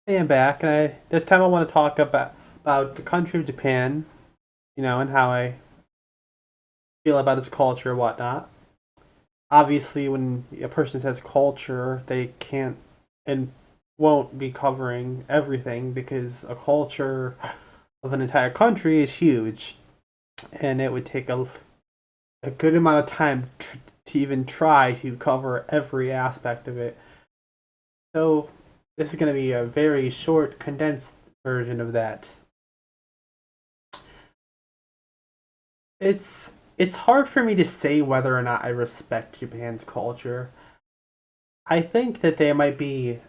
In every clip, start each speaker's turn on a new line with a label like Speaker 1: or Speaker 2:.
Speaker 1: Hey, I'm back, and this time I want to talk about the country of Japan, and how I feel about its culture and whatnot. Obviously, when a person says culture, they can't and won't be covering everything because a culture of an entire country is huge, and it would take a good amount of time to even try to cover every aspect of it. So, this is going to be a very short, condensed version of that. It's hard for me to say whether or not I respect Japan's culture. I think that they might be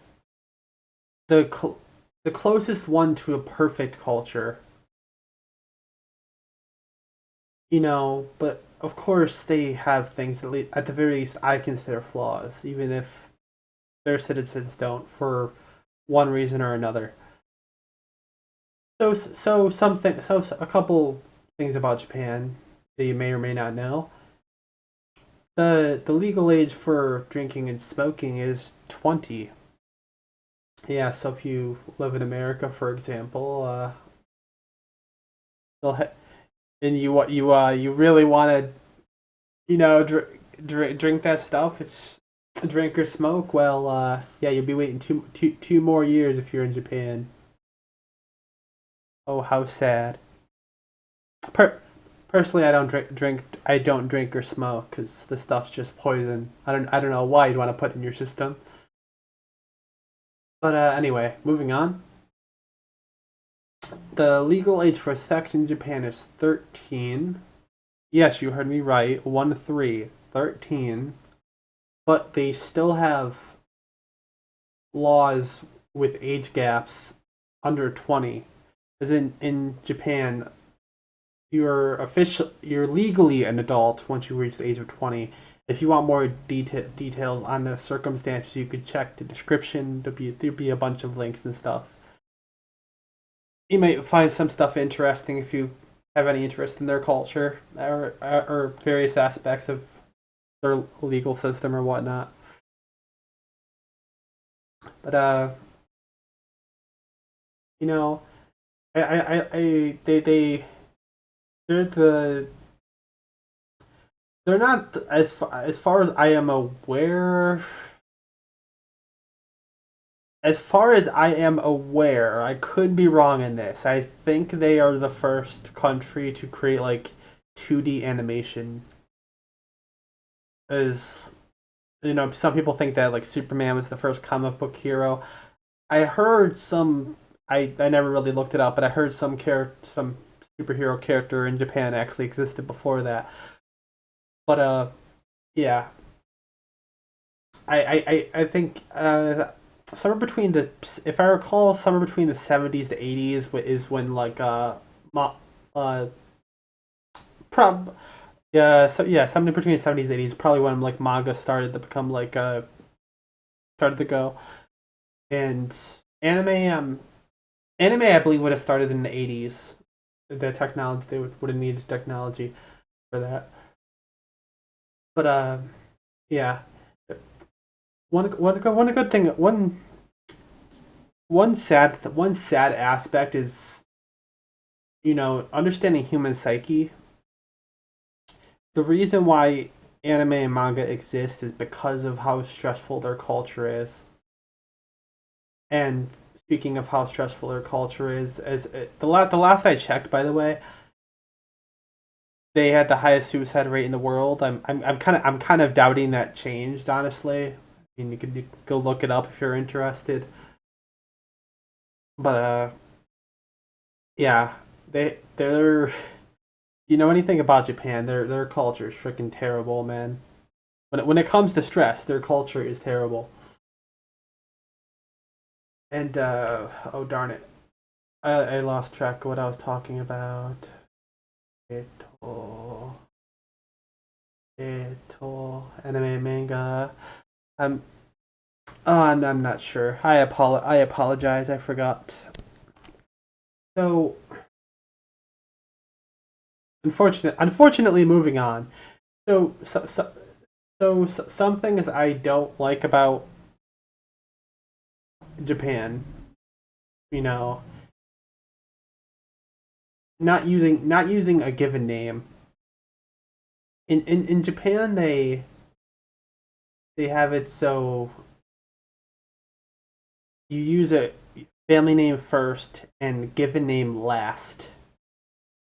Speaker 1: the the closest one to a perfect culture, but of course they have things at the very least I consider flaws, even if their citizens don't for one reason or another. So a couple things about Japan that you may or may not know. The legal age for drinking and smoking is 20. Yeah, so if you live in America, for example, they'll ha- and you really want to drink that stuff, it's drink or smoke. Well, yeah, you'll be waiting two more years if you're in Japan. Oh, how sad. Per- Personally, I don't drink or smoke because the stuff's just poison. I don't know why you'd want to put it in your system. But anyway, moving on. The legal age for sex in Japan is 13. Yes, you heard me right. 1 3, 13. But they still have laws with age gaps under 20. As in Japan, you're legally an adult once you reach the age of 20. If you want more details on the circumstances, you could check the description. There'd be a bunch of links and stuff. You might find some stuff interesting if you have any interest in their culture or various aspects of their legal system or whatnot. But you know, they're they're not as far as I am aware. As far as I am aware, I could be wrong in this. I think they are the first country to create like 2D animation. As some people think that like Superman was the first comic book hero. I heard some. I never really looked it up, but I heard some superhero character in Japan actually existed before that. But yeah, I think somewhere between the if I recall somewhere between the 70s to 80s is when like uh prob yeah, so yeah, something between the 70s and 80s probably when like manga started to become like started to go. And anime anime I believe would have started in the 80s. The technology they would have needed technology for that. But yeah, one good thing one sad aspect is understanding human psyche. The reason why anime and manga exist is because of how stressful their culture is. And speaking of how stressful their culture is, the last I checked, by the way, they had the highest suicide rate in the world. I'm kind of doubting that changed. Honestly, I mean, you could go look it up if you're interested. But yeah, they're you know anything about Japan, their culture is freaking terrible, man. When it comes to stress, their culture is terrible. And oh darn it, I lost track of what I was talking about. Eto, anime manga. I'm I'm not sure. I apologize. I forgot. So unfortunately, moving on. So some things I don't like about Japan. you know, not using a given name. In Japan, they have it so you use a family name first and given name last,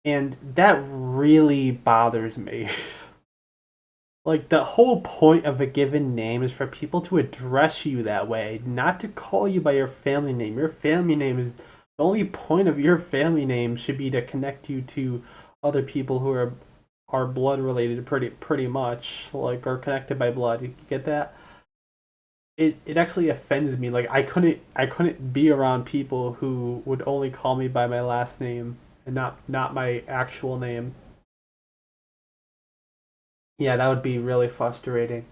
Speaker 1: and that really bothers me. Like the whole point of a given name is for people to address you that way, not to call you by your family name. Your family name is the only point of your family name should be to connect you to other people who are blood related pretty much, like are connected by blood. You get that? It actually offends me. Like I couldn't be around people who would only call me by my last name and not my actual name. Yeah, that would be really frustrating.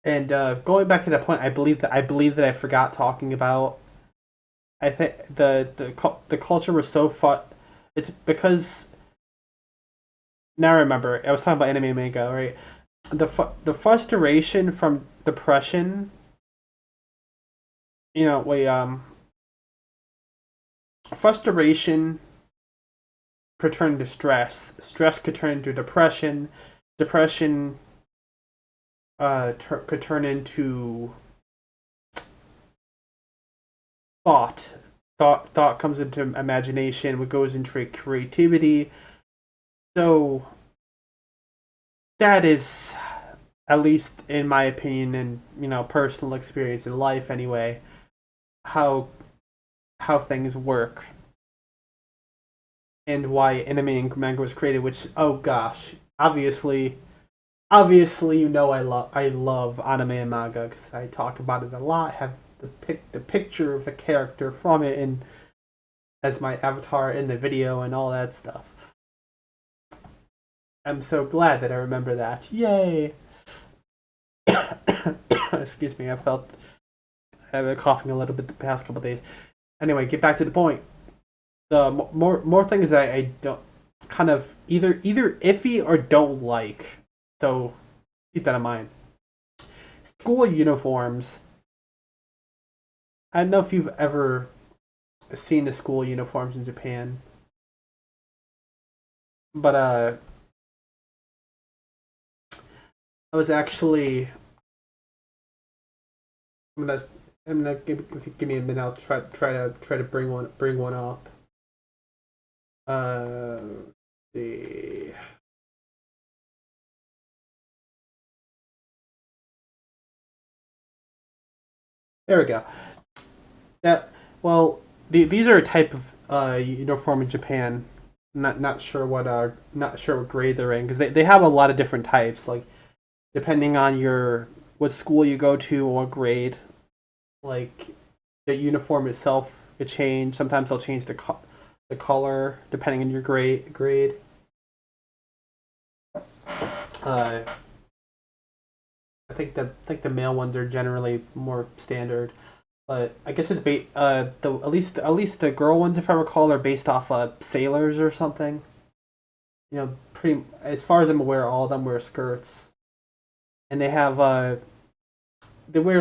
Speaker 1: And going back to the point, I believe that I forgot talking about. I think the culture was so fun. It's because now I remember I was talking about anime and manga, right? The frustration from depression. Wait, frustration could turn into stress. Stress could turn into depression. Depression could turn into thought. Thought comes into imagination, what goes into creativity. So that is, at least in my opinion and personal experience in life anyway, how things work and why anime and manga was created. Which, oh gosh, obviously, I love anime and manga because I talk about it a lot. Have the picture of the character from it and as my avatar in the video and all that stuff. I'm so glad that I remember that. Yay! Excuse me, I've been coughing a little bit the past couple days. Anyway, get back to the point. The more things that I don't kind of either iffy or don't like. So keep that in mind. School uniforms. I don't know if you've ever seen the school uniforms in Japan, but I was actually I'm gonna if you give me a minute. I'll try to bring one up. Let's see. There we go. That well, these are a type of uniform in Japan. Not sure what grade they're in because they have a lot of different types. Like depending on your what school you go to or what grade, like the uniform itself could change. Sometimes they'll change the color depending on your grade. Uh, I think the male ones are generally more standard, but I guess it's the at least the girl ones, if I recall, are based off sailors or something. Pretty as far as I'm aware, all of them wear skirts, and they wear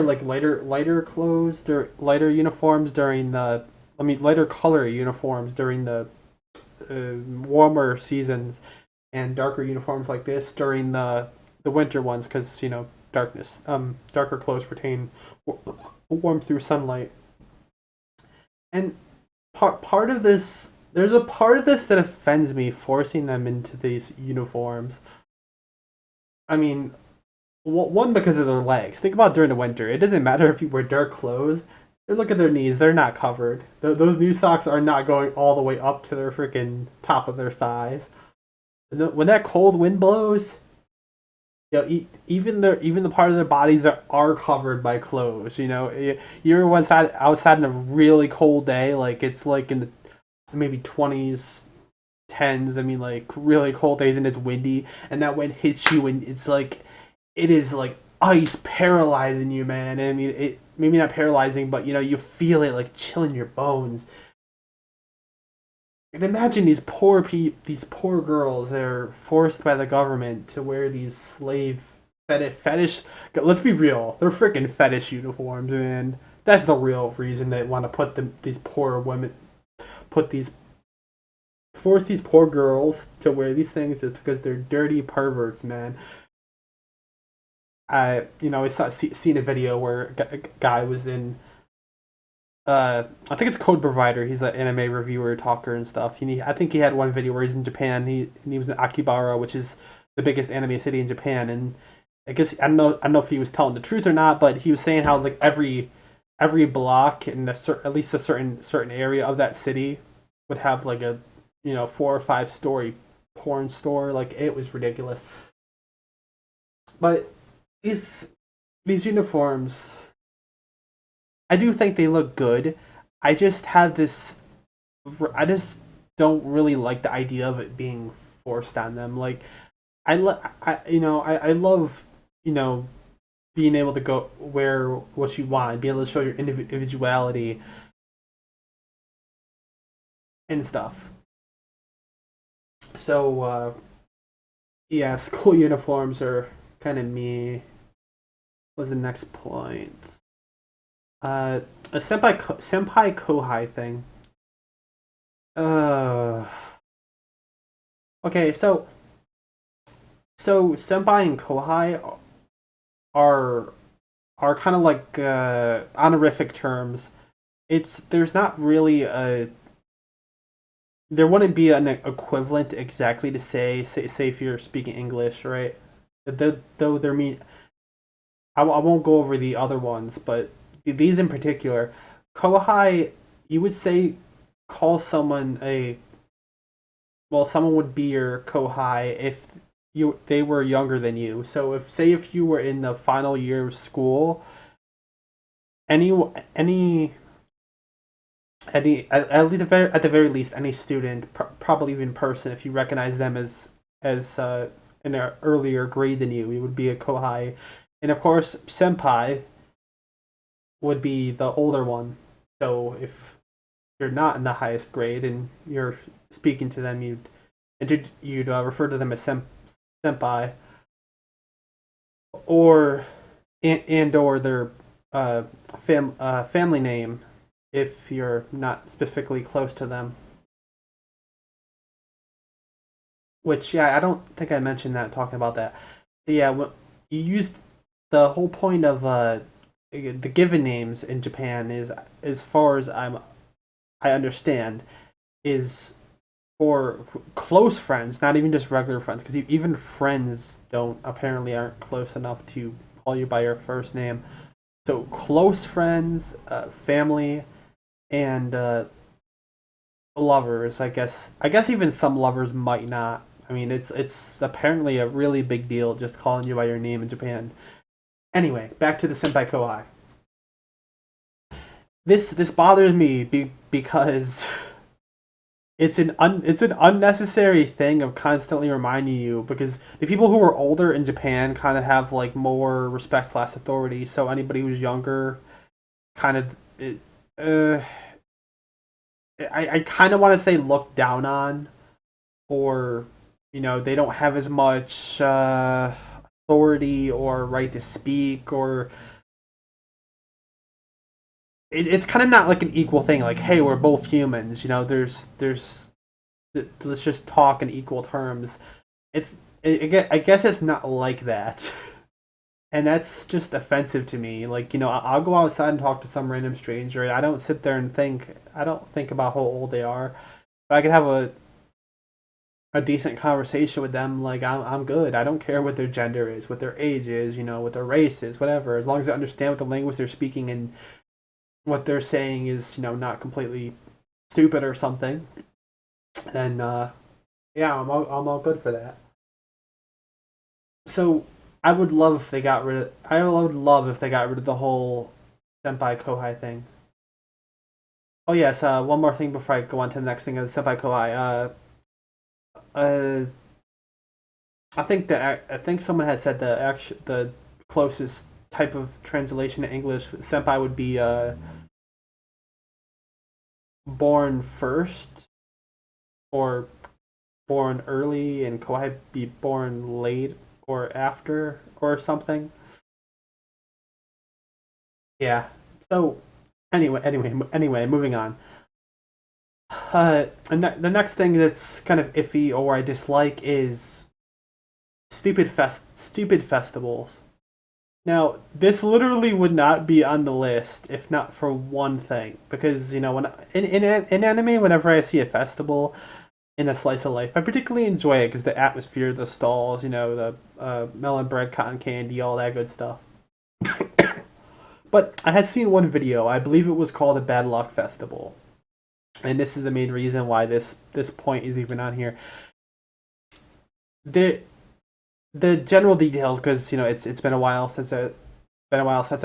Speaker 1: like lighter clothes. They're lighter uniforms during the lighter color uniforms during the warmer seasons, and darker uniforms like this during the winter ones because darkness. Darker clothes retain warmth through sunlight. And part of this, there's a part of this that offends me, forcing them into these uniforms. I mean, one because of their legs. Think about during the winter. It doesn't matter if you wear dark clothes. Look at their knees; they're not covered. Those knee socks are not going all the way up to their freaking top of their thighs. And when that cold wind blows, even the part of their bodies that are covered by clothes. You're one side outside on a really cold day, like it's like in the maybe 20s, tens. I mean, like really cold days and it's windy, and that wind hits you, and it is like ice paralyzing you, man. And I mean, it maybe not paralyzing, but you feel it like chilling your bones. And imagine these poor girls that are forced by the government to wear these slave fetish. Let's be real, they're freaking fetish uniforms, man. that's the real reason they want to put these poor women, put these force these poor girls to wear these things is because they're dirty perverts, man. I seen a video where a guy was in I think it's Code Provider. He's an anime reviewer, talker, and stuff. I think he had one video where he's in Japan. He was in Akibara, which is the biggest anime city in Japan. And I guess I don't know if he was telling the truth or not, but he was saying how like every block in at least a certain area of that city would have like a 4 or 5 story porn store. Like it was ridiculous. But these these uniforms, I do think they look good. I just have this. I just don't really like the idea of it being forced on them. Like I love you know being able to go wear what you want, being able to show your individuality and stuff. So yeah, school uniforms are kind of me. What was the next point? Uh, a senpai kohai thing. Uh, okay, so senpai and kohai are kind of like honorific terms. It's There's not really a there wouldn't be an equivalent exactly to say if you're speaking English, right? Though there mean I won't go over the other ones, but these in particular, kohai, you would say call someone a someone would be your kohai if they were younger than you. So if you were in the final year of school, any any at the very least any student, probably even person, if you recognize them as in an earlier grade than you would be a kohai, and of course senpai would be the older one. So if you're not in the highest grade and you're speaking to them, you'd refer to them as senpai, or or their family name if you're not specifically close to them. Which, yeah, I don't think I mentioned that talking about that. But yeah, you used the whole point of the given names in Japan is, as far as I understand, is for close friends, not even just regular friends, because even friends don't apparently aren't close enough to call you by your first name. So close friends, family, and lovers. I guess even some lovers might not. I mean, it's apparently a really big deal just calling you by your name in Japan. Anyway, back to the senpai kohai. This bothers me because it's an unnecessary thing of constantly reminding you, because the people who are older in Japan kind of have like more respect class authority. So anybody who's younger kind of uh, I kind of want to say looked down on, or they don't have as much authority or right to speak, or it's kind of not like an equal thing. Like, hey, we're both humans. There's let's just talk in equal terms. It's I guess it's not like that. And that's just offensive to me. Like, I'll go outside and talk to some random stranger. I don't sit there and think. I don't think about how old they are. If I could have a decent conversation with them, like I'm good. I don't care what their gender is, what their age is, what their race is, whatever. As long as I understand what the language they're speaking and what they're saying is, not completely stupid or something, then yeah, I'm all good for that. So I would love if they got rid of. I would love if they got rid of the whole senpai kohai thing. Oh yes, one more thing before I go on to the next thing of the senpai kohai. Uh, I think someone had said the closest type of translation to English senpai would be born first, or born early, and kohai be born late or after or something. Yeah. So Anyway, moving on. And the next thing that's kind of iffy or I dislike is stupid festivals. Now, this literally would not be on the list if not for one thing. Because when in anime, whenever I see a festival in a slice of life, I particularly enjoy it because the atmosphere, the stalls, the melon bread, cotton candy, all that good stuff. But I had seen one video. I believe it was called a Bad Luck Festival, and this is the main reason why this point is even on here. the the general details, because it's been a while since I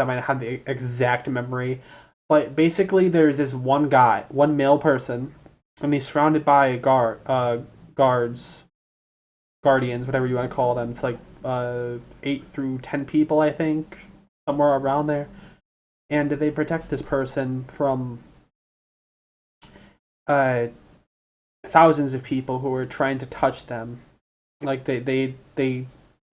Speaker 1: might have the exact memory, but basically there's this one guy, one male person, and he's surrounded by guards, guardians, whatever you want to call them. It's like 8 through 10 people, I think, somewhere around there, and they protect this person from uh thousands of people who are trying to touch them. Like they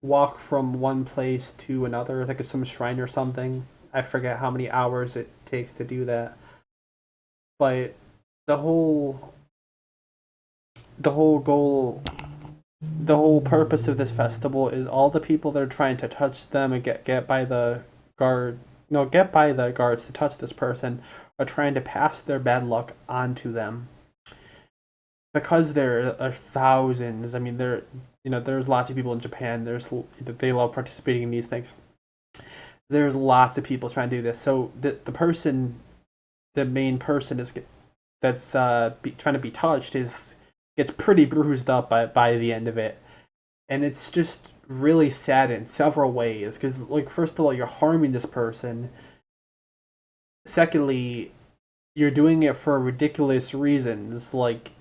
Speaker 1: walk from one place to another, like it's some shrine or something. I forget how many hours it takes to do that. But the whole the whole goal the whole purpose of this festival is all the people that are trying to touch them and get by the guard no get by the guards to touch this person are trying to pass their bad luck onto them, because there are thousands. I mean, there's lots of people in Japan. They love participating in these things. There's lots of people trying to do this. So the main person that's trying to be touched is gets pretty bruised up by the end of it, and it's just really sad in several ways. Because, like, first of all, you're harming this person. Secondly, you're doing it for ridiculous reasons, like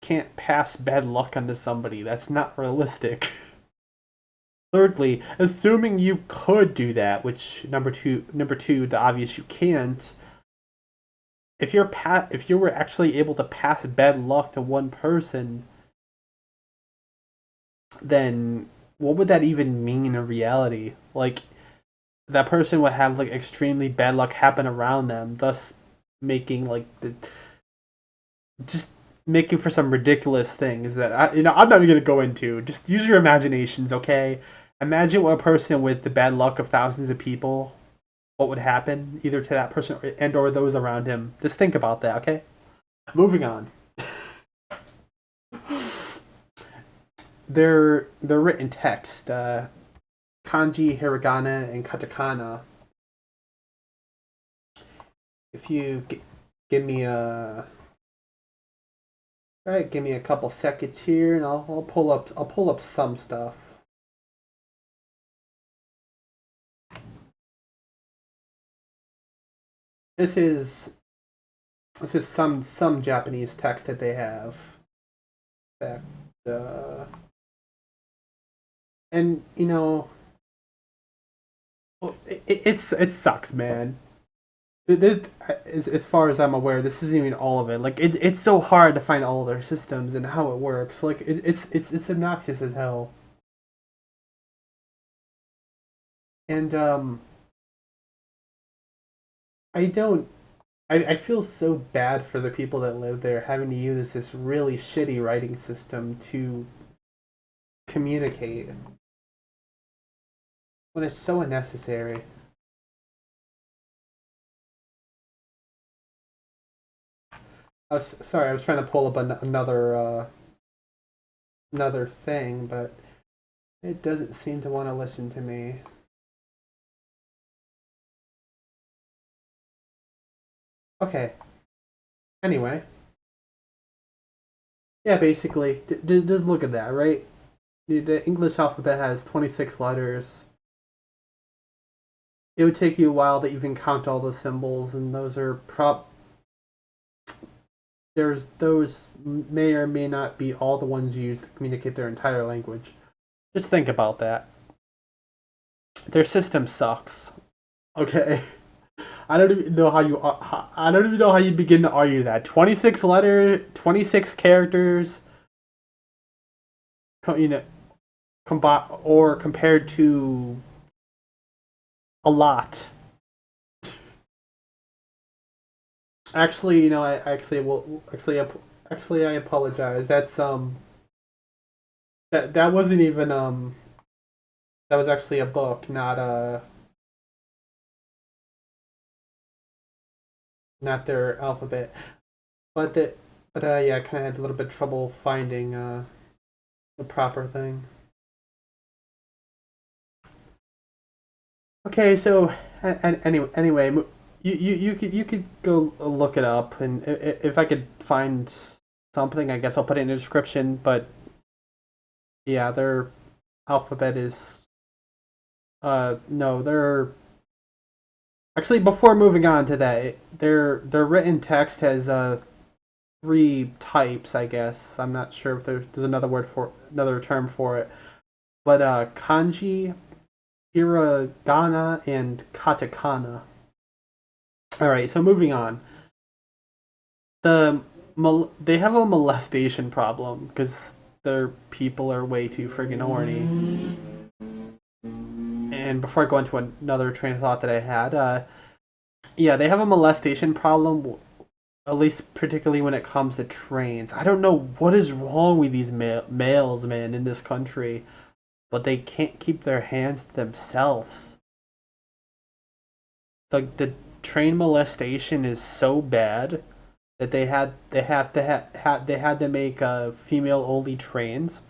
Speaker 1: can't pass bad luck onto somebody. That's not realistic. Thirdly, assuming you could do that, which number two, the obvious you can't. If you were actually able to pass bad luck to one person, then what would that even mean in reality? Like, that person would have like extremely bad luck happen around them, thus making like the just making for some ridiculous things that I'm not even gonna go into. Just use your imaginations, okay? Imagine what a person with the bad luck of thousands of people, what would happen either to that person or those around him. Just think about that, okay? Moving on. Their written text, kanji, hiragana, and katakana. If you give me a All right, give me a couple seconds here, and I'll pull up some stuff. This is some Japanese text that they have. That, uh, and it sucks, man. As far as I'm aware, this isn't even all of it. Like, it's so hard to find all their systems and how it works. Like, it's obnoxious as hell. And I don't. I feel so bad for the people that live there having to use this really shitty writing system to communicate when it's so unnecessary. Sorry, I was trying to pull up another thing, but it doesn't seem to want to listen to me. Okay. Anyway, yeah, basically, just look at that, right? The English alphabet has 26 letters. It would take you a while to even count all the symbols, and those are those may or may not be all the ones used to communicate their entire language. Just think about that. Their system sucks. Okay. I don't even know how you. I don't even know how you begin to argue that. 26 characters. You know, or compared to a lot. Actually, I actually will actually I apologize. That wasn't even that was actually a book, not their alphabet. But yeah, I kind of had a little bit of trouble finding the proper thing. Okay, so anyway, you could go look it up, and if I could find something, I guess I'll put it in the description. But yeah, their alphabet is no, they're actually, before moving on to that, their written text has three types, I guess. I'm not sure if there's another term for it, but kanji, hiragana, and katakana. All right, so moving on. They have a molestation problem because their people are way too friggin' horny. And before I go into another train of thought that I had, yeah, they have a molestation problem, at least particularly when it comes to trains. I don't know what is wrong with these males, man, in this country, but they can't keep their hands to themselves. The train molestation is so bad that they had to make female only trains.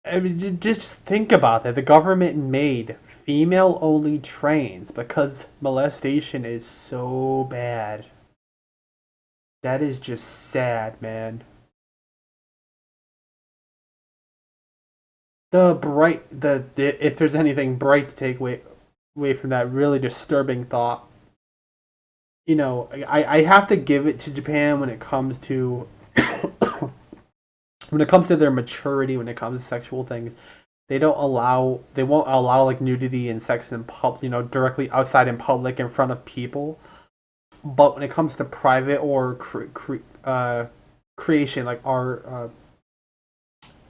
Speaker 1: I mean, just think about that. The government made female only trains because molestation is so bad. That is just sad, man. The if there's anything bright to take away from that really disturbing thought, I have to give it to Japan when it comes to their maturity when it comes to sexual things. They won't allow like nudity and sex in public, directly outside in public in front of people. But when it comes to private or creation, like art,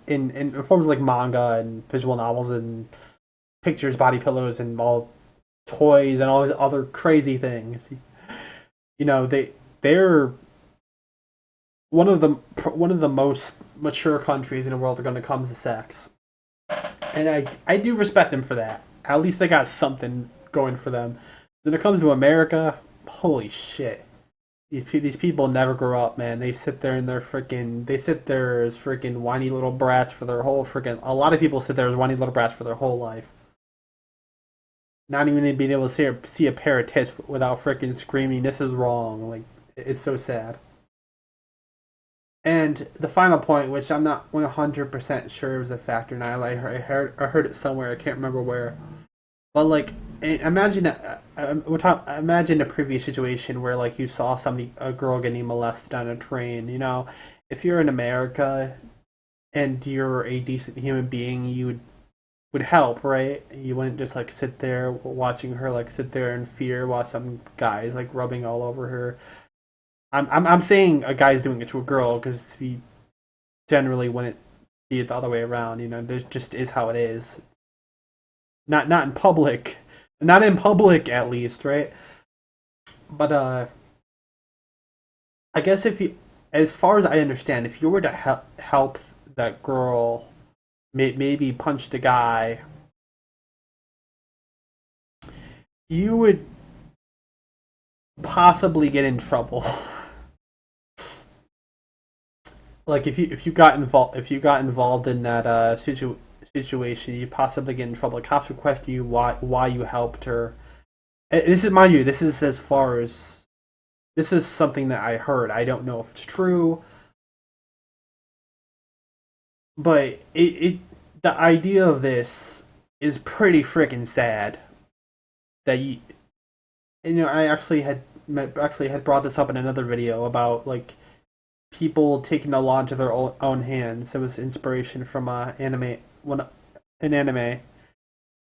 Speaker 1: in forms like manga and visual novels and pictures, body pillows, and all toys and all these other crazy things, they're one of the most mature countries in the world are going to come to sex, and I do respect them for that. At least they got something going for them. When it comes to America, holy shit. These people never grow up, man. They sit there as freaking whiny little brats for their whole freaking. A lot of people sit there as whiny little brats for their whole life. Not even being able to see a pair of tits without freaking screaming, "This is wrong!" Like it's so sad. And the final point, which I'm not 100% sure was a factor, and I heard it somewhere. I can't remember where. But like, imagine a previous situation where like you saw a girl getting molested on a train. If you're in America and you're a decent human being, you would help, right? You wouldn't just like sit there watching her like sit there in fear while some guys like rubbing all over her. I'm saying a guy's doing it to a girl because we generally wouldn't see it the other way around. There just is how it is. Not in public, not in public at least, right? But I guess if you, as far as I understand, if you were to help that girl, maybe punch the guy, you would possibly get in trouble. Like if you got involved in that situation, you possibly get in trouble. The cops would question you why you helped her. This is, mind you, this is as far as this is something that I heard. I don't know if it's true, but the idea of this is pretty freaking sad. That I actually had brought this up in another video about like people taking the law into their own hands. It was inspiration from an anime,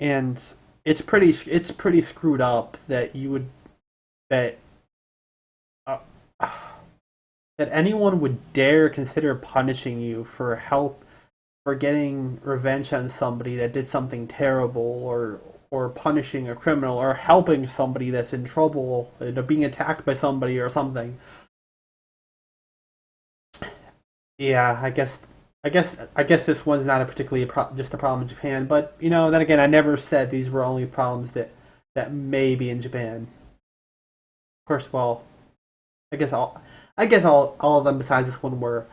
Speaker 1: and it's pretty screwed up that you would that uh, that anyone would dare consider punishing you for getting revenge on somebody that did something terrible or punishing a criminal or helping somebody that's in trouble, being attacked by somebody or something. Yeah, I guess this one's not a particularly just a problem in Japan, but then again, I never said these were only problems that may be in Japan. Of course, well, I guess all of them besides this one were.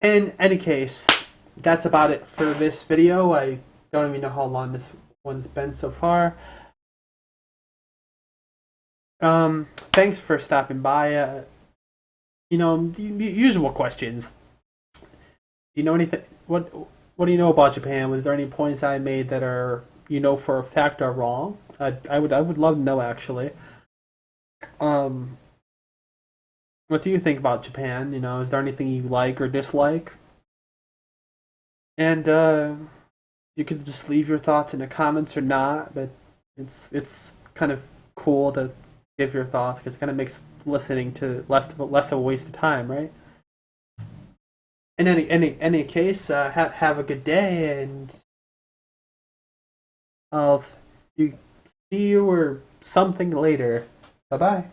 Speaker 1: In any case, that's about it for this video. I don't even know how long this one's been so far. Thanks for stopping by. The usual questions. Do you know anything? What do you know about Japan? Was there any points I made that are for a fact are wrong? I would love to know actually. Um, what do you think about Japan? Is there anything you like or dislike? And you could just leave your thoughts in the comments or not, but it's kind of cool to give your thoughts because it kind of makes listening to less of a waste of time, right? In any case, have a good day, and I'll you see you or something later. Bye bye.